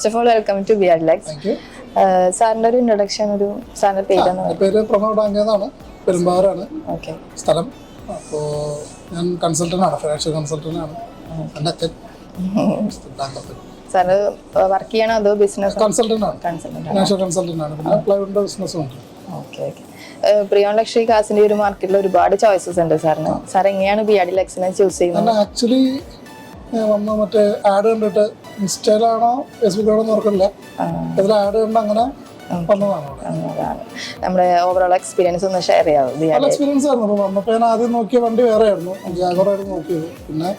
First of all welcome to beard legs. സാറിന്റെ ഒരു introduction, ഒരു സാറിന്റെ പേരാണ്. പേര് പ്രമോദ് ഡാങ്കേന്നാണ്, പെരുമ്പാവൂരാണ് സ്ഥലം. അപ്പോൾ ഞാൻ കൺസൾട്ടന്റ് ആണ്, ഫിനാൻഷ്യൽ കൺസൾട്ടന്റ് ആണ്. സാറ് വർക്ക് ചെയ്യണോ അതോ ബിസിനസ്? കൺസൾട്ടന്റ് ആണ്, ഫിനാൻഷ്യൽ കൺസൾട്ടന്റ് ആണ്. പിന്നെ പ്ലൈവുഡിന്റെ ബിസിനസ്സും ഉണ്ട്. Okay okay. പ്രിയോൺ ലക്ഷറി കാസിന്റെ ഒരു മാർക്കറ്റിൽ ഒരുപാട് ചോയ്സസ് ഉണ്ട് സാറിന്. സാർ എങ്ങനെയാണ് ബിയർഡ് ലെഗ്സിനെ ചൂസ് ചെയ്യുന്നത്? ആക്ച്വലി വന്ന് മറ്റേ ആഡ് കണ്ടിട്ട് ഇൻസ്റ്റയിലാണോ ഫേസ്ബുക്കിലാണോ നോക്കില്ല, അതിൽ ആഡ് കണ്ട് അങ്ങനെ വന്നതാണ്. നമ്മുടെ ഓവറോൾ എക്സ്പീരിയൻസ് ഒന്ന് ഷെയർ ചെയ്യാമോ? നല്ല എക്സ്പീരിയൻസ് ആയിരുന്നു. അപ്പോൾ വന്നപ്പോൾ ഞാൻ ആദ്യം നോക്കിയ വണ്ടി വേറെ ആയിരുന്നു, ജാഗോറായിരുന്നു നോക്കിയത്. പിന്നെ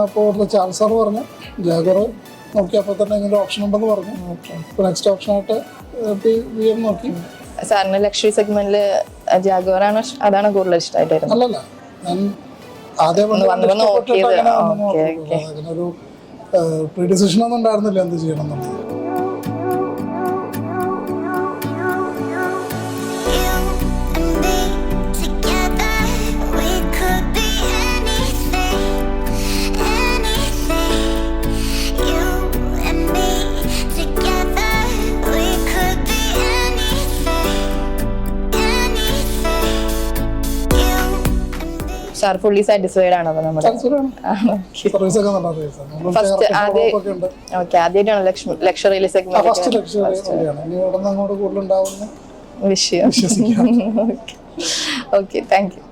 ഇപ്പോൾ ചാൾസ് സാർ പറഞ്ഞു ജാഗോർ നോക്കിയപ്പോൾ തന്നെ ഇങ്ങനെ ഓപ്ഷൻ ഉണ്ടെന്ന് പറഞ്ഞു. ഇപ്പോൾ നെക്സ്റ്റ് ഓപ്ഷനായിട്ട് VM നോക്കി. സാറിന് ലക്ഷറി സെഗ്മെന്റിൽ ജാഗോറാണ് അതാണ് കൂടുതൽ ഇഷ്ടമായിട്ട്? അല്ലല്ല, ഞാൻ ആദ്യം ഒരു പ്രീ ഡിസിഷൻ ഒന്നും ഉണ്ടായിരുന്നില്ല എന്ത് ചെയ്യണം എന്നുള്ളത്. സാർ ഫുള്ളി സാറ്റിസ്ഫൈഡ് ആണോ? ആദ്യമായിട്ടാണ് ലക്ഷറിയിലെ സെഗ്മെന്റ്. വിഷയം. Okay, thank you.